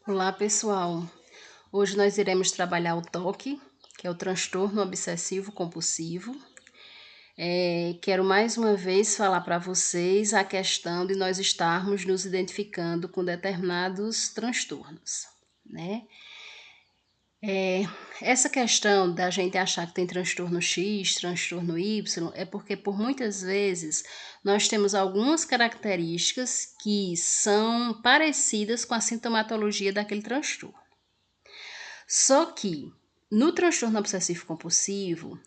Olá, pessoal. Hoje nós iremos trabalhar o TOC, que é o transtorno obsessivo compulsivo. Quero mais uma vez falar para vocês a questão de nós estarmos nos identificando com determinados transtornos, né? Essa questão da gente achar que tem transtorno X, transtorno Y, é porque por muitas vezes nós temos algumas características que são parecidas com a sintomatologia daquele transtorno. Só que no transtorno obsessivo compulsivo,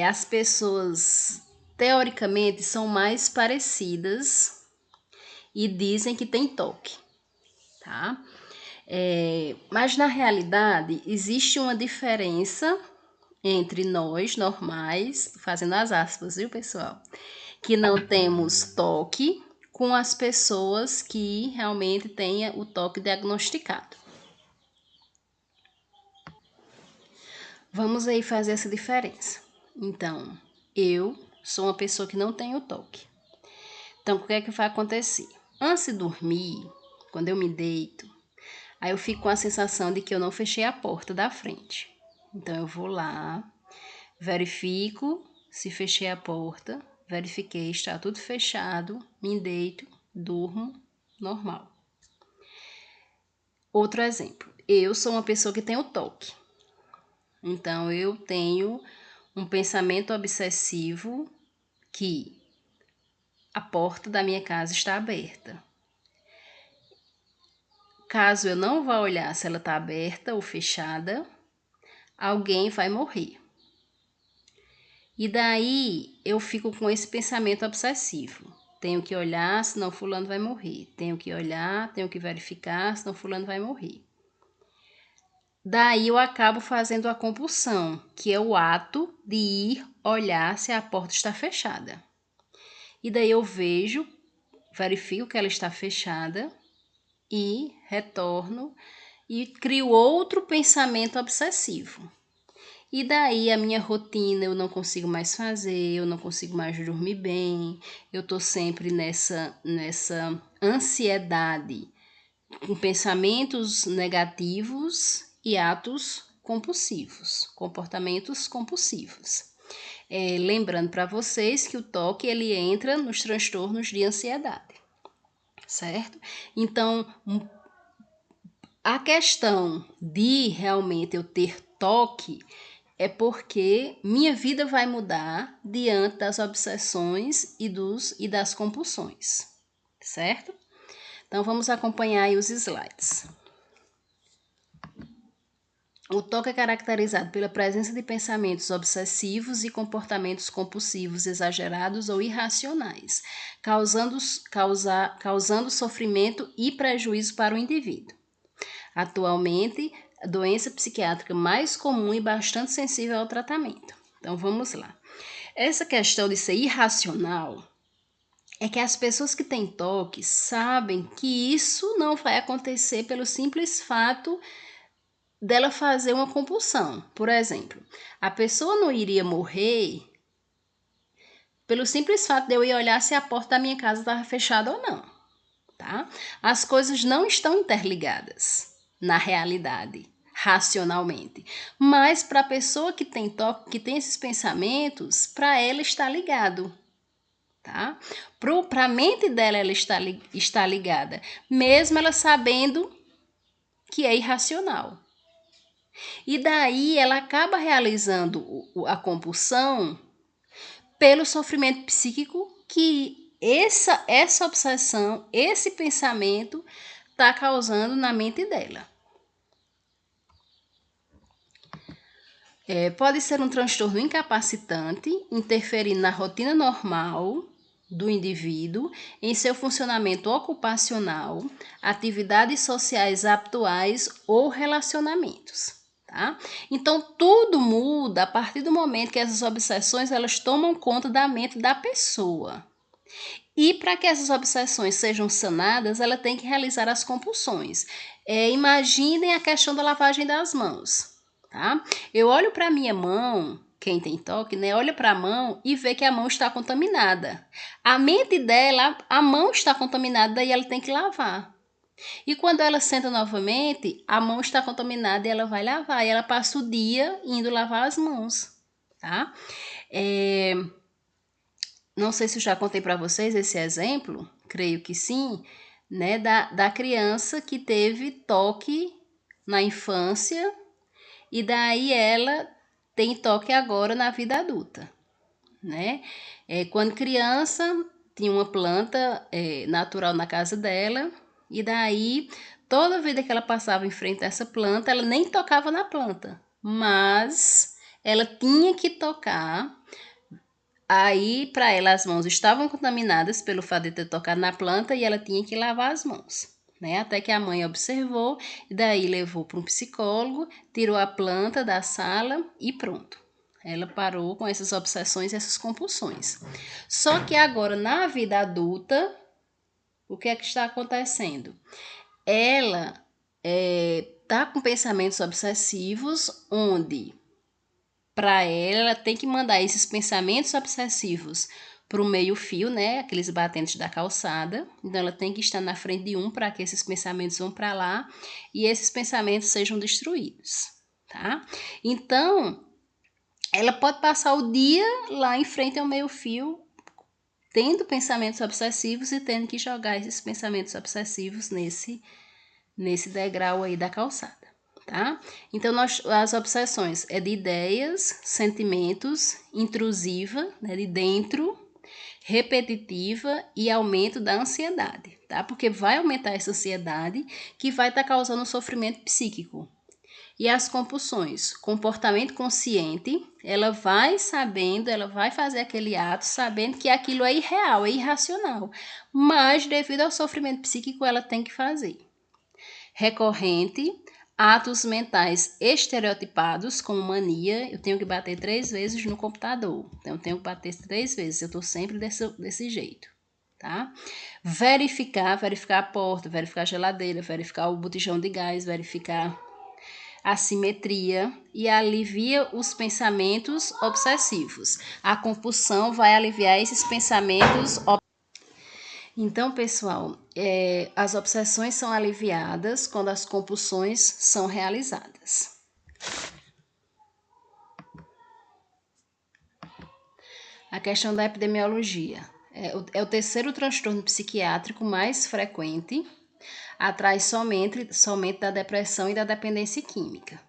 as pessoas teoricamente são mais parecidas e dizem que tem toque, tá? Mas na realidade existe uma diferença entre nós normais, fazendo as aspas, viu, pessoal? Que não temos toque com as pessoas que realmente têm o toque diagnosticado. Vamos aí fazer essa diferença. Então, eu sou uma pessoa que não tem o toque. Então, o que é que vai acontecer? Antes de dormir, quando eu me deito, aí eu fico com a sensação de que eu não fechei a porta da frente. Então, eu vou lá, verifico se fechei a porta, verifiquei, está tudo fechado, me deito, durmo, normal. Outro exemplo, eu sou uma pessoa que tem o toque. Então, eu tenho um pensamento obsessivo que a porta da minha casa está aberta. Caso eu não vá olhar se ela está aberta ou fechada, alguém vai morrer. E daí eu fico com esse pensamento obsessivo. Tenho que olhar, senão fulano vai morrer. Tenho que olhar, tenho que verificar, senão fulano vai morrer. Daí eu acabo fazendo a compulsão, que é o ato de ir olhar se a porta está fechada. E daí eu vejo, verifico que ela está fechada e retorno e crio outro pensamento obsessivo. E daí a minha rotina eu não consigo mais fazer, eu não consigo mais dormir bem, eu tô sempre nessa ansiedade, com pensamentos negativos e atos compulsivos, comportamentos compulsivos. Lembrando para vocês que o TOC ele entra nos transtornos de ansiedade, certo? Então, a questão de realmente eu ter toque é porque minha vida vai mudar diante das obsessões e das compulsões, certo? Então vamos acompanhar aí os slides. O TOC é caracterizado pela presença de pensamentos obsessivos e comportamentos compulsivos exagerados ou irracionais, causando sofrimento e prejuízo para o indivíduo. Atualmente, a doença psiquiátrica mais comum e bastante sensível ao tratamento. Então vamos lá. Essa questão de ser irracional é que as pessoas que têm toque sabem que isso não vai acontecer pelo simples fato dela fazer uma compulsão. Por exemplo, a pessoa não iria morrer pelo simples fato de eu ir olhar se a porta da minha casa estava fechada ou não, tá? As coisas não estão interligadas na realidade, racionalmente. Mas para a pessoa que tem toque, que tem esses pensamentos, para ela está ligado, tá? Para a mente dela, ela está ligada, mesmo ela sabendo que é irracional. E daí ela acaba realizando a compulsão pelo sofrimento psíquico que essa obsessão, esse pensamento está causando na mente dela. Pode ser um transtorno incapacitante, interferindo na rotina normal do indivíduo, em seu funcionamento ocupacional, atividades sociais habituais ou relacionamentos. Tá? Então, tudo muda a partir do momento que essas obsessões elas tomam conta da mente da pessoa. E para que essas obsessões sejam sanadas, ela tem que realizar as compulsões. Imaginem a questão da lavagem das mãos. Tá? Eu olho para a minha mão, quem tem toque, né? Olha para a mão e vê que a mão está contaminada. A mente dela, a mão está contaminada, daí ela tem que lavar. E quando ela senta novamente, a mão está contaminada e ela vai lavar. E ela passa o dia indo lavar as mãos, tá? Não sei se eu já contei para vocês esse exemplo, creio que sim, né? Da criança que teve toque na infância e daí ela tem toque agora na vida adulta, né? Quando criança, tinha uma planta natural na casa dela, e daí, toda vida que ela passava em frente a essa planta, ela nem tocava na planta, mas ela tinha que tocar. Aí, para ela, as mãos estavam contaminadas pelo fato de ter tocado na planta e ela tinha que lavar as mãos, né? Até que a mãe observou, e daí levou para um psicólogo, tirou a planta da sala e pronto. Ela parou com essas obsessões e essas compulsões. Só que agora, na vida adulta, o que é que está acontecendo? Ela está com pensamentos obsessivos, onde, para ela tem que mandar esses pensamentos obsessivos para o meio-fio, né? Aqueles batentes da calçada. Então, ela tem que estar na frente de um para que esses pensamentos vão para lá e esses pensamentos sejam destruídos, tá? Então, ela pode passar o dia lá em frente ao meio-fio, tendo pensamentos obsessivos e tendo que jogar esses pensamentos obsessivos nesse degrau aí da calçada, tá? Então, as obsessões é de ideias, sentimentos, intrusiva, né, de dentro, repetitiva e aumento da ansiedade, tá? Porque vai aumentar essa ansiedade que vai estar causando sofrimento psíquico. E as compulsões, comportamento consciente, ela vai sabendo, ela vai fazer aquele ato sabendo que aquilo é irreal, é irracional, mas devido ao sofrimento psíquico ela tem que fazer. Recorrente, atos mentais estereotipados, como mania, eu tenho que bater 3 vezes no computador, então eu tenho que bater 3 vezes, eu estou sempre desse jeito, tá? Verificar a porta, verificar a geladeira, verificar o botijão de gás, verificar a simetria e alivia os pensamentos obsessivos. A compulsão vai aliviar esses pensamentos. Então, pessoal, as obsessões são aliviadas quando as compulsões são realizadas. A questão da epidemiologia. É o terceiro transtorno psiquiátrico mais frequente, atrás somente da depressão e da dependência química.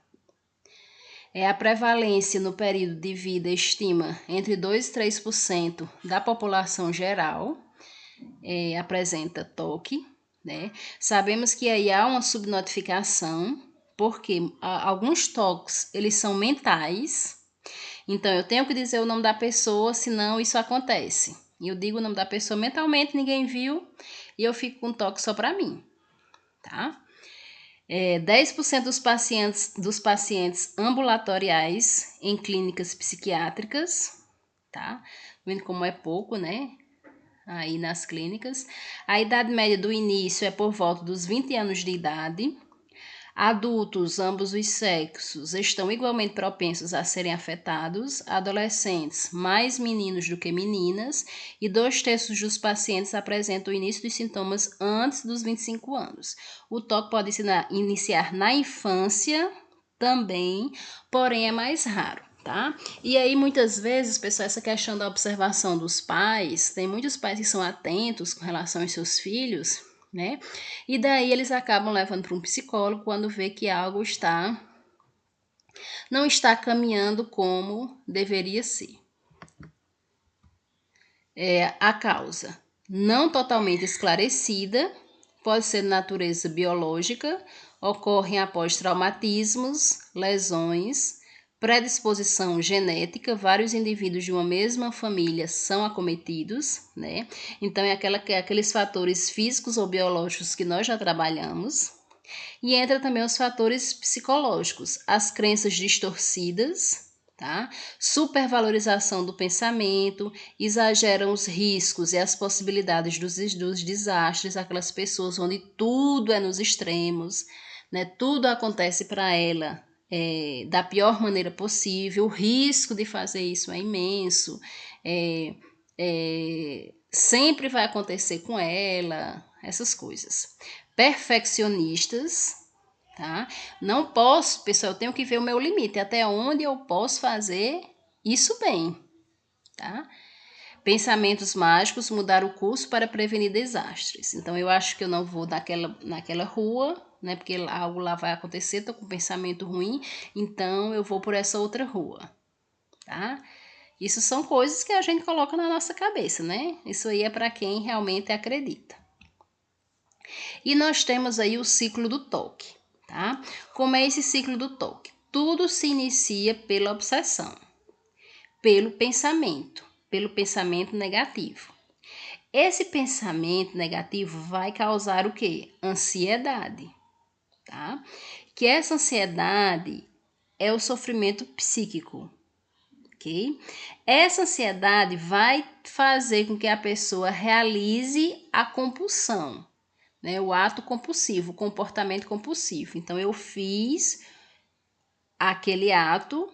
A prevalência no período de vida estima entre 2 e 3% da população geral apresenta toque, né? Sabemos que aí há uma subnotificação, porque alguns toques, eles são mentais, então eu tenho que dizer o nome da pessoa, senão isso acontece. E eu digo o nome da pessoa mentalmente, ninguém viu, e eu fico com toque só para mim, tá? 10% dos pacientes ambulatoriais em clínicas psiquiátricas, tá? Vendo como é pouco, né? Aí nas clínicas. A idade média do início é por volta dos 20 anos de idade. Adultos, ambos os sexos, estão igualmente propensos a serem afetados. Adolescentes, mais meninos do que meninas. E 2/3 dos pacientes apresentam o início dos sintomas antes dos 25 anos. O toque pode iniciar na infância também, porém é mais raro. Tá? E aí, muitas vezes, pessoal, essa questão da observação dos pais, tem muitos pais que são atentos com relação aos seus filhos, né? E daí eles acabam levando para um psicólogo quando vê que algo não está caminhando como deveria ser. A causa não totalmente esclarecida, pode ser de natureza biológica, ocorrem após traumatismos, lesões, predisposição genética, vários indivíduos de uma mesma família são acometidos, né? Então, aqueles fatores físicos ou biológicos que nós já trabalhamos. E entra também os fatores psicológicos, as crenças distorcidas, tá? Supervalorização do pensamento, exageram os riscos e as possibilidades dos desastres, aquelas pessoas onde tudo é nos extremos, né? Tudo acontece para ela da pior maneira possível, o risco de fazer isso é imenso, sempre vai acontecer com ela, essas coisas. perfeccionistas, tá? Não posso, pessoal, eu tenho que ver o meu limite, até onde eu posso fazer isso bem, tá? Pensamentos mágicos, mudar o curso para prevenir desastres. Então, eu acho que eu não vou naquela rua, né? Porque algo lá vai acontecer, tô com um pensamento ruim, então eu vou por essa outra rua, tá? Isso são coisas que a gente coloca na nossa cabeça, né? Isso aí é para quem realmente acredita. E nós temos aí o ciclo do toque, tá? Como é esse ciclo do toque? Tudo se inicia pela obsessão, pelo pensamento negativo. Esse pensamento negativo vai causar o quê? Ansiedade, tá? Que essa ansiedade é o sofrimento psíquico, ok? Essa ansiedade vai fazer com que a pessoa realize a compulsão, né? O ato compulsivo, o comportamento compulsivo. Então, eu fiz aquele ato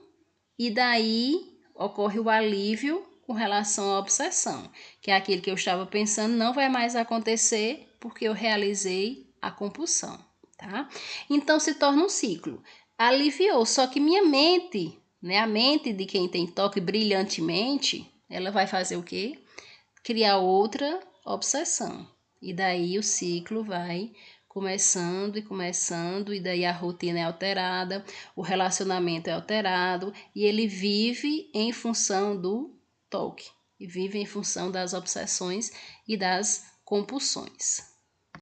e daí ocorre o alívio com relação à obsessão, que é aquilo que eu estava pensando não vai mais acontecer porque eu realizei a compulsão, tá? Então se torna um ciclo. Aliviou, só que minha mente, né, a mente de quem tem toque brilhantemente, ela vai fazer o quê? Criar outra obsessão. E daí o ciclo vai começando, e daí a rotina é alterada, o relacionamento é alterado, e ele vive em função do toque, e vive em função das obsessões e das compulsões.